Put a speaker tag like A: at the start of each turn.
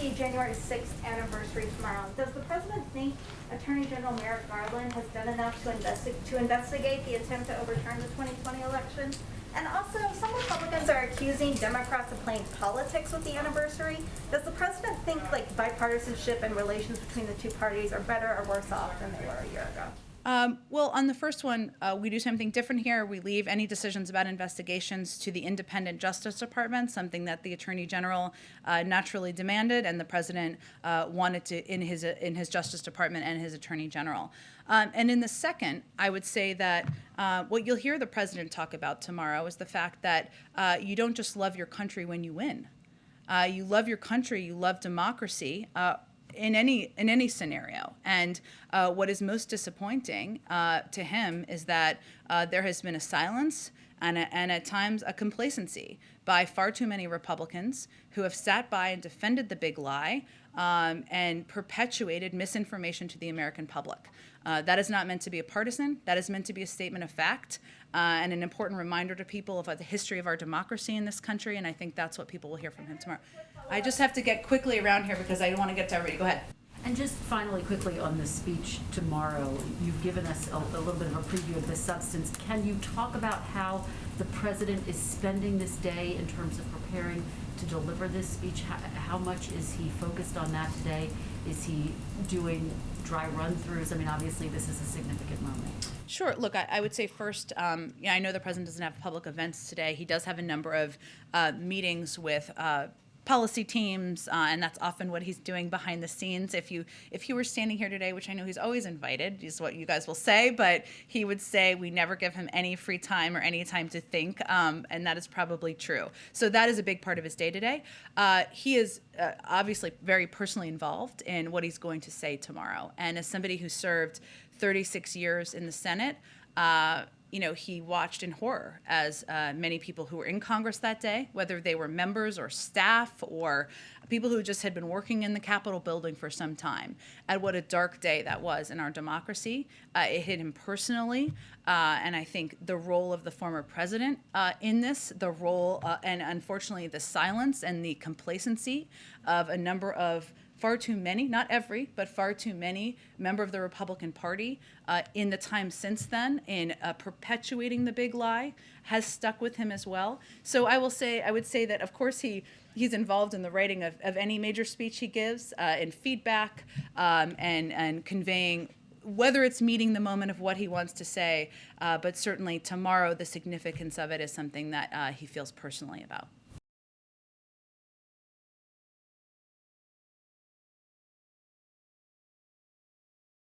A: the January 6th anniversary tomorrow, does the president think Attorney General Merrick Garland has done enough to investigate the attempt to overturn the 2020 election? And also, some Republicans are accusing Democrats of playing politics with the anniversary. Does the president think bipartisanship and relations between the two parties are better or worse off than they were a year ago?
B: Well, on the first one, we do something different here. We leave any decisions about investigations to the independent Justice Department, something that the Attorney General naturally demanded, and the President wanted to in his Justice Department and his Attorney General. And in the second, I would say that what you'll hear the President talk about tomorrow is the fact that you don't just love your country when you win. You love your country, you love democracy. In any scenario. And what is most disappointing to him is that there has been a silence and at times a complacency by far too many Republicans who have sat by and defended the big lie and perpetuated misinformation to the American public. That is not meant to be a partisan. That is meant to be a statement of fact and an important reminder to people of the history of our democracy in this country, and I think that's what people will hear from him tomorrow. I just have to get quickly around here because I want to get to everybody. Go ahead.
C: And just finally, quickly on the speech tomorrow, you've given us a little bit of a preview of the substance. Can you talk about how the president is spending this day in terms of preparing to deliver this speech? How much is he focused on that today? Is he doing dry run-throughs? I mean, obviously, this is a significant moment.
B: Sure. Look, I would say first, I know the president doesn't have public events today. He does have a number of meetings with policy teams, and that's often what he's doing behind the scenes. If you were standing here today, which I know he's always invited, is what you guys will say, but he would say we never give him any free time or any time to think, and that is probably true. So that is a big part of his day-to-day. He is obviously very personally involved in what he's going to say tomorrow, and as somebody who served 36 years in the Senate, he watched in horror as many people who were in Congress that day, whether they were members or staff or people who just had been working in the Capitol building for some time, at what a dark day that was in our democracy. It hit him personally, and I think the role of the former president in this, the role and unfortunately the silence and the complacency of a number of far too many, not every, but far too many member of the Republican Party in the time since then in perpetuating the big lie has stuck with him as well. So I would say that of course he's involved in the writing of any major speech he gives, in feedback and conveying, whether it's meeting the moment of what he wants to say, but certainly tomorrow the significance of it is something that he feels personally about.